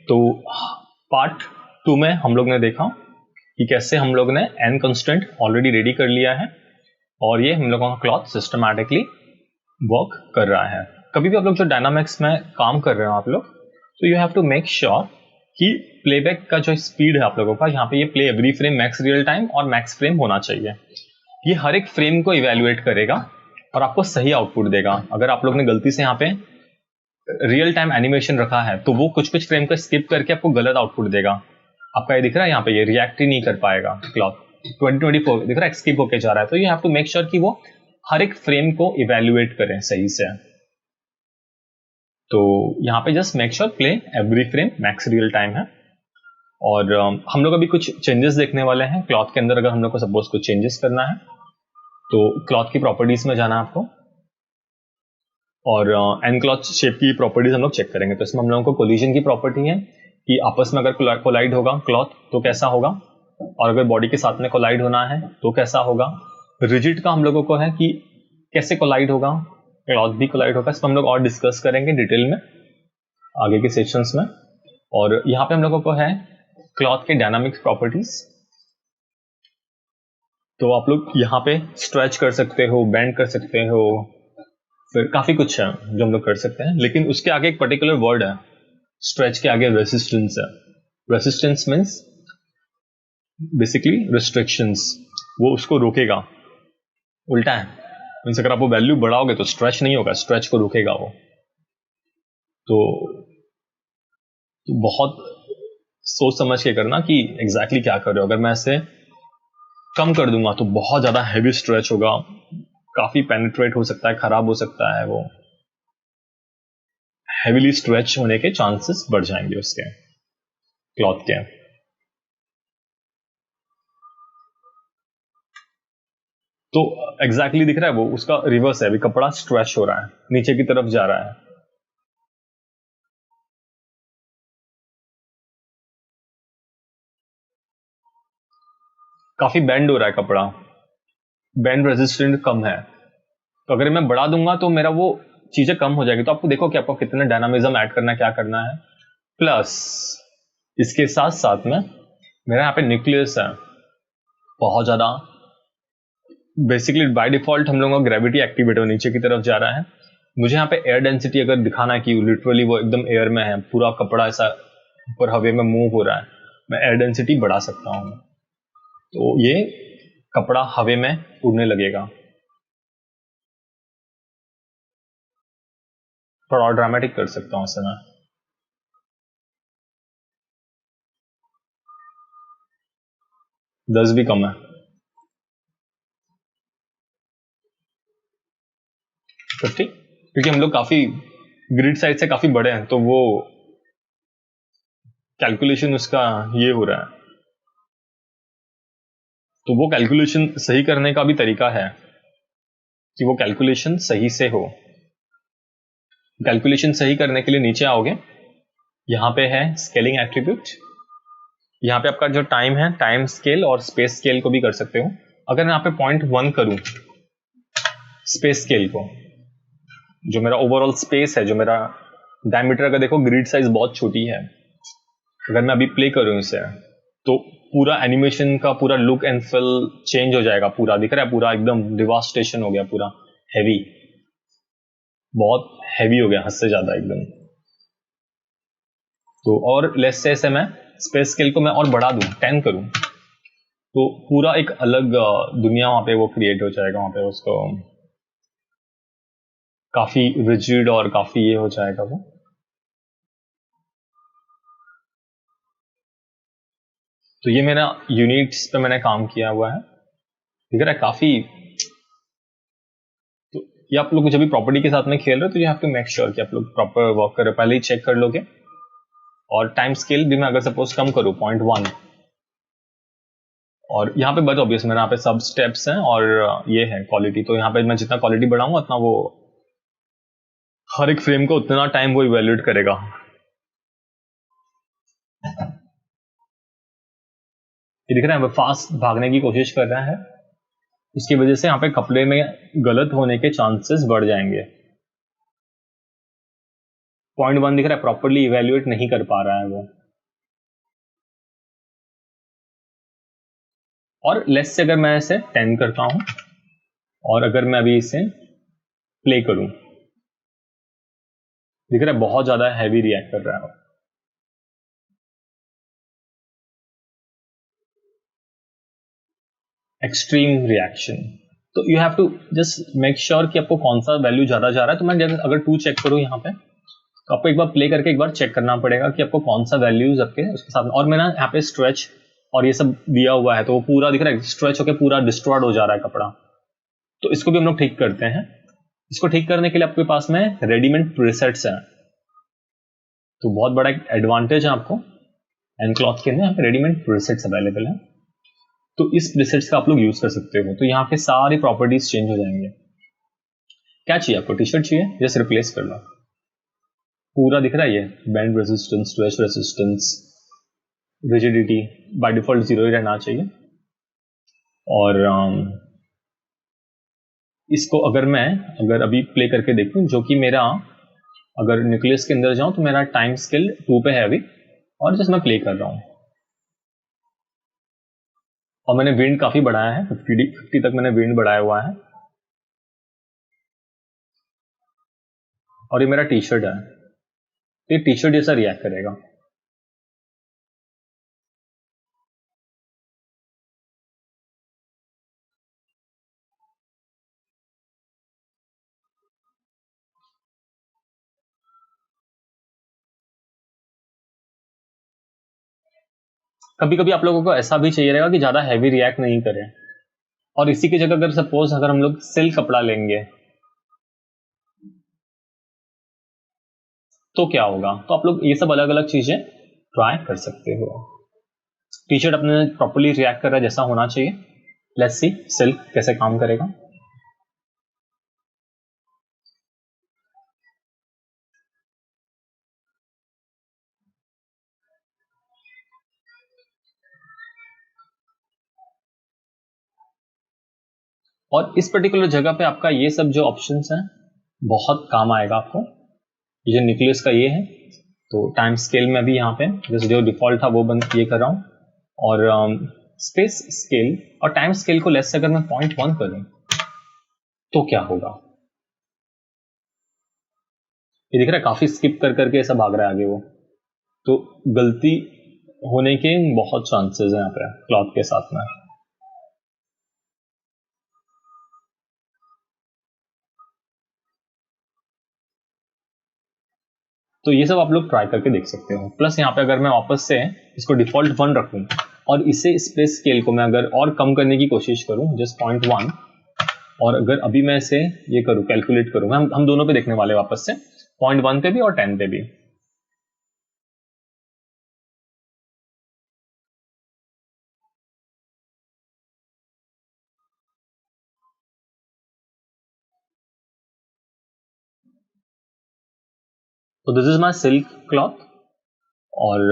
तो पार्ट 2 में हम लोग ने देखा कि कैसे हम लोग ने n कंस्टेंट ऑलरेडी रेडी कर लिया है और ये हम लोगों का क्लॉथ सिस्टमैटिकली वर्क कर रहा है। कभी भी आप लोग जो डायनामिक्स में काम कर रहे हो आप लोग, तो you have to make sure कि प्लेबैक का जो स्पीड है आप लोगों का, यहाँ पे ये play every frame max real time और मैक्स फ्रेम होना चाहिए। ये हर एक फ्रेम को इवेल्युएट करेगा और आपको सही आउटपुट देगा। अगर आप लोग ने गलती से यहाँ पे रियल टाइम एनिमेशन रखा है तो वो कुछ कुछ फ्रेम को स्किप करके आपको गलत आउटपुट देगा। आपका ये दिख रहा है यहाँ पे, ये रिएक्ट ही नहीं कर पाएगा क्लॉक। 2024 दिख रहा है स्किप होके जा रहा है। तो you have to make sure कि वो हर एक फ्रेम को इवेल्युएट करें सही से। तो यहाँ पे just make sure play every frame max real time है। और हम लोग अभी कुछ चेंजेस देखने वाले हैं क्लॉथ के अंदर। अगर हम लोग को सपोज कुछ चेंजेस करना है तो क्लॉथ की प्रॉपर्टीज में जाना है आपको और एन क्लॉथ शेप की प्रॉपर्टीज हम लोग चेक करेंगे। तो इसमें हम लोगों को कोलिजन की प्रॉपर्टी है कि आपस में अगर कोलाइड होगा क्लॉथ तो कैसा होगा, और अगर बॉडी के साथ में कोलाइड होना है तो कैसा होगा। रिजिड का हम लोगों को है कि कैसे कोलाइड होगा, क्लॉथ भी कोलाइड होगा। इसमें हम लोग और डिस्कस करेंगे डिटेल में आगे के सेक्शंस में। और यहाँ पे हम लोगों को है क्लॉथ के डायनामिक्स प्रॉपर्टीज। तो आप लोग यहाँ पे स्ट्रेच कर सकते हो, बेंड कर सकते हो, फिर काफी कुछ है जो हम लोग कर सकते हैं। लेकिन उसके आगे एक पर्टिकुलर वर्ड है, स्ट्रेच के आगे रेसिस्टेंस है। रेसिस्टेंस मीन्स बेसिकली रिस्ट्रिक्शंस, वो उसको रोकेगा। उल्टा है, मीन्स अगर आप वो वैल्यू बढ़ाओगे तो स्ट्रेच नहीं होगा, स्ट्रेच को रोकेगा वो। तो बहुत सोच समझ के करना कि एग्जैक्टली क्या कर रहे हो। अगर मैं ऐसे कम कर दूंगा तो बहुत ज्यादा हैवी स्ट्रेच होगा, काफी पेनिट्रेट हो सकता है, खराब हो सकता है, वो हैवीली स्ट्रेच होने के चांसेस बढ़ जाएंगे उसके क्लॉथ के। तो एग्जैक्टली दिख रहा है वो उसका रिवर्स है, अभी कपड़ा स्ट्रेच हो रहा है, नीचे की तरफ जा रहा है। काफी बेंड हो रहा है कपड़ा, बेंड रेजिस्टेंट कम है। तो अगर मैं बढ़ा दूंगा तो मेरा वो चीजें कम हो जाएगी। तो आपको देखो कि आपको कितना डायनामिज्म ऐड करना है, क्या करना है। प्लस इसके साथ साथ में मेरा यहाँ पे न्यूक्लियस है बहुत ज्यादा। बेसिकली बाय डिफॉल्ट हम लोगों का ग्रेविटी एक्टिवेट हो नीचे की तरफ जा रहा है। मुझे यहाँ पे एयर डेंसिटी अगर दिखाना है कि लिटरली वो एकदम एयर में है, पूरा कपड़ा ऐसा ऊपर हवे में मूव हो रहा है, मैं एयर डेंसिटी बढ़ा सकता हूँ। तो ये कपड़ा हवे में उड़ने लगेगा। थोड़ा और ड्रामेटिक कर सकता हूँ इसे मैं। दस भी कम है, 50, क्योंकि हम लोग काफी ग्रिड साइज से काफी बड़े हैं तो वो कैलकुलेशन उसका ये हो रहा है। तो वो कैलकुलेशन सही करने का भी तरीका है कि वो कैलकुलेशन सही से हो। कैलकुलेशन सही करने के लिए नीचे आओगे, यहां पे है स्केलिंग एट्रीब्यूट। यहां पे आपका जो टाइम है, टाइम स्केल और स्पेस स्केल को भी कर सकते हो। अगर मैं यहाँ पे 0.1 करूं स्पेस स्केल को, जो मेरा ओवरऑल स्पेस है, जो मेरा डायमीटर, अगर देखो ग्रिड साइज बहुत छोटी है, अगर मैं अभी प्ले करूं इसे तो पूरा एनिमेशन का पूरा लुक एंड फील चेंज हो जाएगा। पूरा दिख रहा है, पूरा एकदम डिवास्टेशन हो गया, पूरा हैवी, बहुत हैवी हो गया हद से ज्यादा एकदम। तो और लेस से ऐसे मैं स्पेस स्केल को मैं और बढ़ा दूं, 10 करूं, तो पूरा एक अलग दुनिया वहां पे वो क्रिएट हो जाएगा। वहां पे उसको काफी रिजिड और काफी ये हो जाएगा वो। तो ये मेरा यूनिट्स पे मैंने काम किया हुआ है, दिख रहा है काफी। तो ये आप लोग जब भी प्रॉपर्टी के साथ में खेल रहे हो तो you have to make sure कि आप लोग प्रॉपर वर्क कर रहे हो, पहले ही चेक कर लोगे। और टाइम स्केल भी मैं अगर सपोज कम करूं 0.1, और यहाँ पे बस ऑब्वियस मेरे यहाँ पे सब स्टेप्स हैं और ये है क्वालिटी। तो यहाँ पे मैं जितना क्वालिटी बढ़ाऊंगा उतना वो हर एक फ्रेम को उतना टाइम वो इवेल्युएट करेगा। ये दिख रहा है फास्ट भागने की कोशिश कर रहा है, इसकी वजह से यहाँ पे कपड़े में गलत होने के चांसेस बढ़ जाएंगे। 0.1 दिख रहा है, प्रॉपरली इवेल्युएट नहीं कर पा रहा है वो। और लेस से अगर मैं इसे 10 करता हूं और अगर मैं अभी इसे प्ले करूं, दिख रहा है बहुत ज्यादा हैवी रिएक्ट कर रहा है। Extreme reaction. तो you have to just make sure कि आपको कौन सा वैल्यू ज्यादा जा रहा है। तो मैं अगर 2 चेक करूं यहाँ पे, तो आपको एक बार प्ले करके एक बार चेक करना पड़ेगा कि आपको कौन सा वैल्यूज आपके उसके साथ। और मैं ना यहाँ पे स्ट्रेच और ये सब दिया हुआ है, तो वो पूरा दिख रहा है स्ट्रेच होकर पूरा डिस्ट्रॉयड हो जा रहा है कपड़ा। तो इसको भी हम लोग ठीक करते हैं। इसको ठीक करने के लिए आपके पास में रेडीमेड प्रीसेट्स हैं। तो बहुत बड़ा एक एडवांटेज है आपको एन क्लॉथ के अंदर, यहाँ पे रेडीमेड प्रीसेट्स अवेलेबल है। तो इस प्रीसेट्स का आप लोग यूज कर सकते हो। तो यहाँ पे सारी प्रॉपर्टीज चेंज हो जाएंगे। क्या चाहिए आपको? टी शर्ट चाहिए, जस्ट रिप्लेस कर लो। पूरा दिख रहा है ये band resistance, stretch resistance, rigidity by default 0 ही रहना चाहिए। और इसको अगर अभी प्ले करके देखूं, जो कि मेरा अगर न्यूक्लियस के अंदर जाऊं तो मेरा टाइम स्केल 2 पे है अभी, और जस्ट मैं प्ले कर रहा हूं और मैंने विंड काफी बढ़ाया है, 50 तक मैंने विंड बढ़ाया हुआ है। और ये मेरा टी शर्ट है, ये टी शर्ट जैसा रिएक्ट करेगा। कभी कभी आप लोगों को ऐसा भी चाहिए रहेगा कि ज्यादा हैवी रिएक्ट नहीं करे, और इसी की जगह अगर हम लोग सिल्क कपड़ा लेंगे तो क्या होगा। तो आप लोग ये सब अलग अलग चीजें ट्राई कर सकते हो। टी शर्ट अपने प्रॉपरली रिएक्ट कर रहा है जैसा होना चाहिए। लेट्स सी सिल्क कैसे काम करेगा। और इस पर्टिकुलर जगह पे आपका ये सब जो ऑप्शंस हैं बहुत काम आएगा आपको। ये जो न्यूक्लियस का ये है, तो टाइम स्केल में भी यहाँ पे जैसे जो डिफॉल्ट था वो बंद ये कर रहा हूँ। और स्पेस स्केल और टाइम स्केल को लेस से अगर मैं 0.1 करूं तो क्या होगा। ये दिख रहा है काफी स्किप कर करके ऐसा भाग रहा है आगे वो। तो गलती होने के बहुत चांसेस हैं यहाँ पे क्लॉथ के साथ में। तो ये सब आप लोग ट्राई करके देख सकते हो। प्लस यहाँ पे अगर मैं वापस से इसको डिफॉल्ट 1 रखूं और इसे स्पेस स्केल को मैं अगर और कम करने की कोशिश करूं जस्ट 0.1, और अगर अभी मैं इसे ये करूं कैलकुलेट करूं, हम दोनों पे देखने वाले वापस से 0.1 पे भी और 10 पे भी। तो this is my silk cloth. और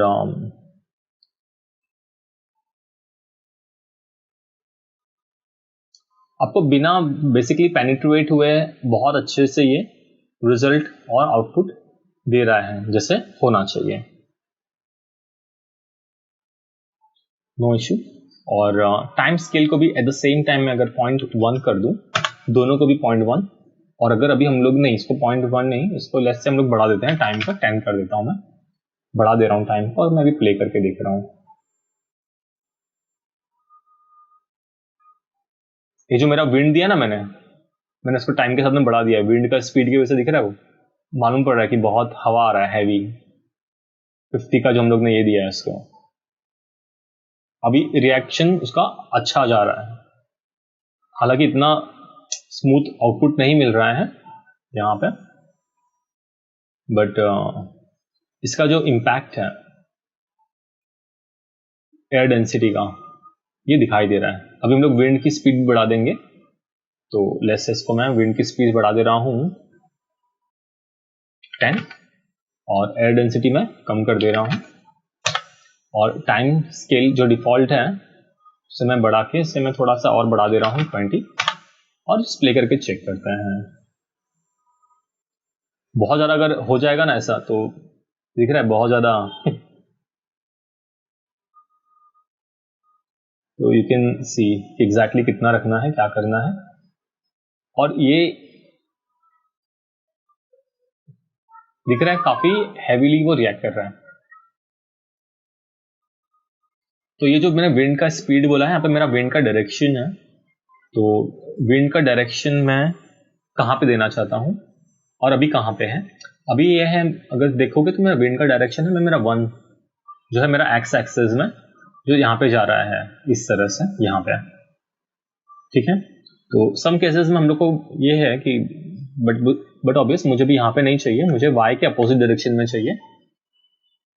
आपको बिना बेसिकली पेनिट्रेट हुए बहुत अच्छे से ये रिजल्ट और आउटपुट दे रहा है जैसे होना चाहिए। No issue. और टाइम स्केल को भी एट द सेम टाइम में अगर 0.1 कर दूं, दोनों को भी 0.1, और अगर अभी हम लोग नहीं इसको 0.1 नहीं, इसको लेस से हम लोग बढ़ा देते हैं, टाइम का 10 कर देता हूं मैं, बढ़ा दे रहा हूं टाइम को, और मैं भी प्ले करके देख रहा हूं। ये जो मेरा विंड दिया ना मैंने इसको टाइम के साथ में बढ़ा दिया है। विंड का स्पीड की वजह से दिख रहा है वो मालूम पड़ रहा है कि बहुत हवा आ रहा है हैवी। 50 का जो हम लोग ने ये दिया है इसको, अभी रिएक्शन उसका अच्छा जा रहा है। हालांकि इतना स्मूथ आउटपुट नहीं मिल रहा है यहाँ पे, बट इसका जो इम्पैक्ट है एयर डेंसिटी का ये दिखाई दे रहा है। अभी हम लोग विंड की स्पीड बढ़ा देंगे, तो लेट्स से इसको मैं विंड की स्पीड बढ़ा दे रहा हूं 10, और एयर डेंसिटी में कम कर दे रहा हूं, और टाइम स्केल जो डिफॉल्ट है उसे मैं बढ़ा के इसे मैं थोड़ा सा और बढ़ा दे रहा हूं 20, और प्ले करके चेक करते हैं। बहुत ज्यादा अगर हो जाएगा ना ऐसा, तो दिख रहा है बहुत ज्यादा तो यू कैन सी एग्जैक्टली कितना रखना है, क्या करना है। और ये दिख रहा है काफी हैवीली वो रिएक्ट कर रहा है। तो ये जो मैंने विंड का स्पीड बोला है, यहाँ पे मेरा विंड का डायरेक्शन है। तो विंड का डायरेक्शन मैं कहाँ पे देना चाहता हूँ और अभी कहाँ पे है। अभी ये है, अगर देखोगे तो मेरा विंड का डायरेक्शन है, मेरा 1 जो है मेरा एक्स एक्सिस में, जो यहाँ पे जा रहा है इस तरह से यहाँ पे, ठीक है। तो सम केसेस में हम लोग को ये है कि बट ऑब्वियस मुझे भी यहाँ पे नहीं चाहिए, मुझे वाई के अपोजिट डायरेक्शन में चाहिए।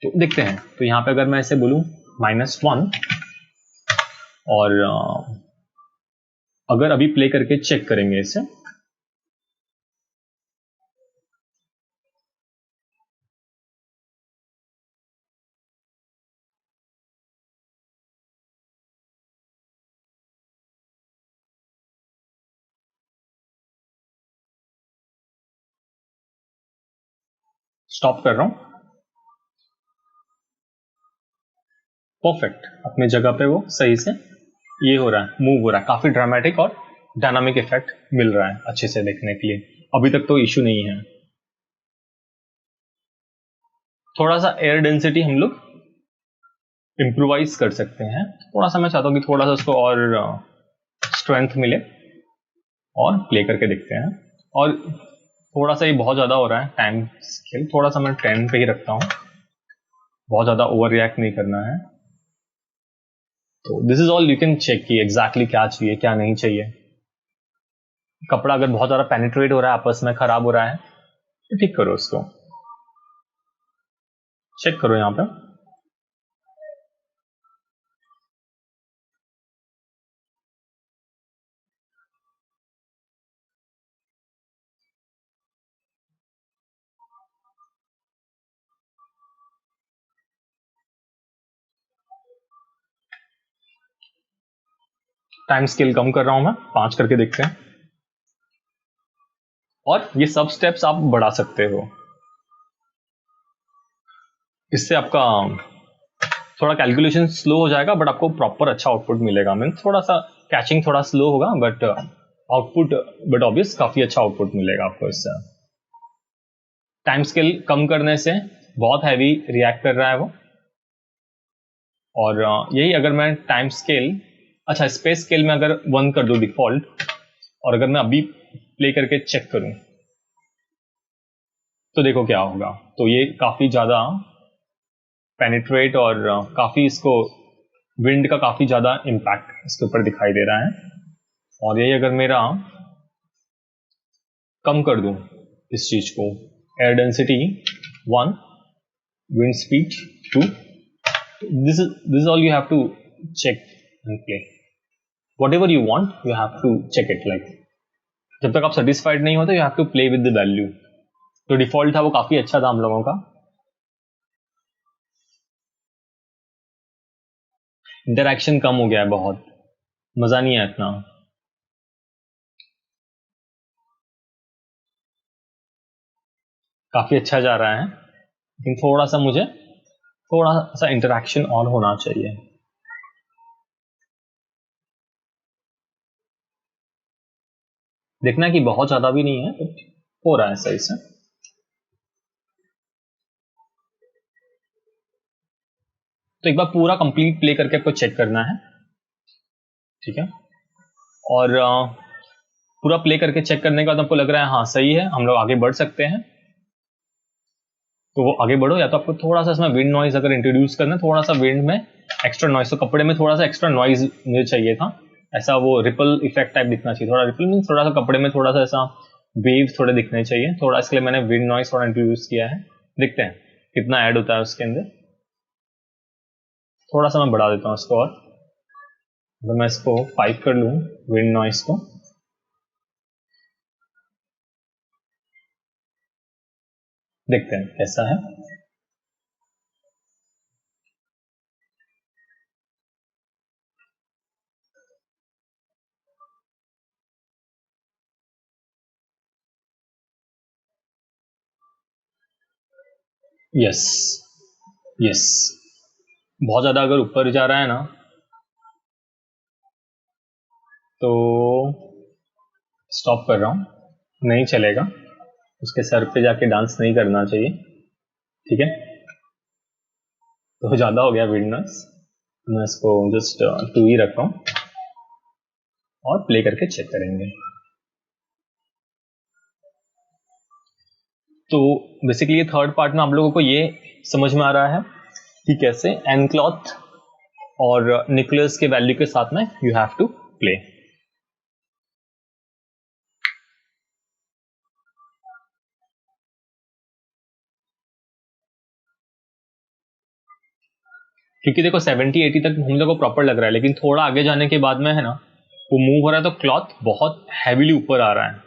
तो देखते हैं, तो यहाँ पे अगर मैं ऐसे बोलूँ -1, और अगर अभी प्ले करके चेक करेंगे इसे, स्टॉप कर रहा हूं, परफेक्ट अपने जगह पे वो सही से ये हो रहा है, मूव हो रहा है, काफी ड्रामेटिक और डायनामिक इफेक्ट मिल रहा है अच्छे से देखने के लिए। अभी तक तो इश्यू नहीं है। थोड़ा सा एयर डेंसिटी हम लोग इम्प्रोवाइज कर सकते हैं, थोड़ा सा मैं चाहता हूँ कि थोड़ा सा उसको और स्ट्रेंथ मिले, और प्ले करके देखते हैं। और थोड़ा सा ये बहुत ज़्यादा हो रहा है टाइम स्केल, थोड़ा सा मैं 10 पे ही रखता हूँ, बहुत ज़्यादा ओवर रिएक्ट नहीं करना है। तो this is all, you can check कि एग्जैक्टली क्या चाहिए क्या नहीं चाहिए। कपड़ा अगर बहुत ज़्यादा पेनिट्रेट हो रहा है, आपस में खराब हो रहा है, तो ठीक करो उसको, चेक करो यहाँ पे। टाइम स्केल कम कर रहा हूं मैं, 5 करके देखते हैं। और ये सब स्टेप्स आप बढ़ा सकते हो, इससे आपका थोड़ा कैलकुलेशन स्लो हो जाएगा, बट आपको प्रॉपर अच्छा आउटपुट मिलेगा। मीन थोड़ा सा कैचिंग थोड़ा स्लो होगा, बट आउटपुट, बट ऑब्वियस काफी अच्छा आउटपुट मिलेगा आपको इससे। टाइम स्केल कम करने से बहुत हैवी रिएक्ट कर रहा है वो। और यही अगर मैं टाइम स्केल, अच्छा स्पेस स्केल में अगर 1 कर दूं डिफॉल्ट, और अगर मैं अभी प्ले करके चेक करूं, तो देखो क्या होगा। तो ये काफी ज्यादा पेनिट्रेट और काफी इसको विंड का काफी ज्यादा इम्पैक्ट इसके ऊपर दिखाई दे रहा है। और यही अगर मेरा कम कर दूं इस चीज को, air density 1, wind speed 2, this all you have to check and play whatever you want, you have to check it, like जब तक आप सेटिस्फाइड नहीं होते, you have to play with the value. जो डिफॉल्ट था वो काफी अच्छा था हम लोगों का। इंटरैक्शन कम हो गया है बहुत, मजा नहीं है इतना। काफी अच्छा जा रहा है, लेकिन थोड़ा सा मुझे थोड़ा सा इंटरैक्शन और होना चाहिए। देखना कि बहुत ज्यादा भी नहीं है, तो हो रहा है सही से। तो एक बार पूरा कंप्लीट प्ले करके आपको चेक करना है, ठीक है। और पूरा प्ले करके चेक करने के बाद आपको लग रहा है हाँ सही है, हम लोग आगे बढ़ सकते हैं, तो वो आगे बढ़ो। या तो आपको थोड़ा सा इसमें विंड नॉइज अगर इंट्रोड्यूस करना है, थोड़ा सा विंड में एक्स्ट्रा नॉइज, तो कपड़े में थोड़ा सा एक्स्ट्रा नॉइज मुझे चाहिए था, ऐसा वो रिपल इफेक्ट टाइप दिखना चाहिए। थोड़ा रिपल मीन थोड़ा सा कपड़े में थोड़ा सा ऐसा वेव थोड़े दिखने चाहिए, थोड़ा इसके लिए मैंने विंड नॉइज थोड़ा इंट्रोड्यूस किया है। देखते हैं कितना ऐड होता है उसके अंदर। थोड़ा सा मैं बढ़ा देता हूँ इसको, और तो मैं इसको 5 कर लूँ विंड नॉइज को। देखते हैं कैसा है। यस यस, बहुत ज्यादा अगर ऊपर जा रहा है ना तो स्टॉप कर रहा हूं, नहीं चलेगा, उसके सर पे जाके डांस नहीं करना चाहिए, ठीक है। तो ज्यादा हो गया विंड नॉइस, मैं इसको जस्ट 2 ही रख रहा हूं और प्ले करके चेक करेंगे। तो बेसिकली ये थर्ड पार्ट में आप लोगों को ये समझ में आ रहा है कि कैसे एनक्लॉथ और न्यूक्लियस के वैल्यू के साथ में यू हैव टू प्ले। क्योंकि देखो 70-80 तक हम लोग को प्रॉपर लग रहा है, लेकिन थोड़ा आगे जाने के बाद में है ना वो मूव हो रहा है तो क्लॉथ बहुत हैवीली ऊपर आ रहा है,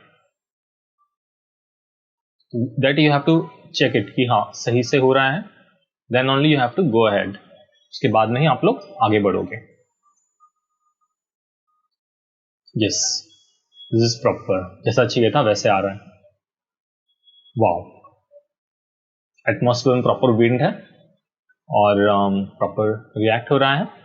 that you have to check it कि हाँ सही से हो रहा है, then only you have to go ahead, उसके बाद में ही आप लोग आगे बढ़ोगे। यस, दिस इज प्रॉपर, जैसा चाहिए था वैसे आ रहा है। वाओ, एटमॉस्फेयर में प्रॉपर विंड है और प्रॉपर रिएक्ट हो रहा है।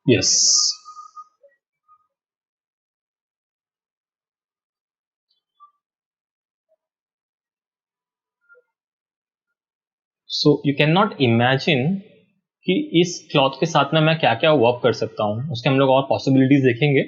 Yes, so you can not imagine कि इस क्लॉथ के साथ में मैं क्या क्या वर्क कर सकता हूँ, उसके हम लोग और पॉसिबिलिटीज देखेंगे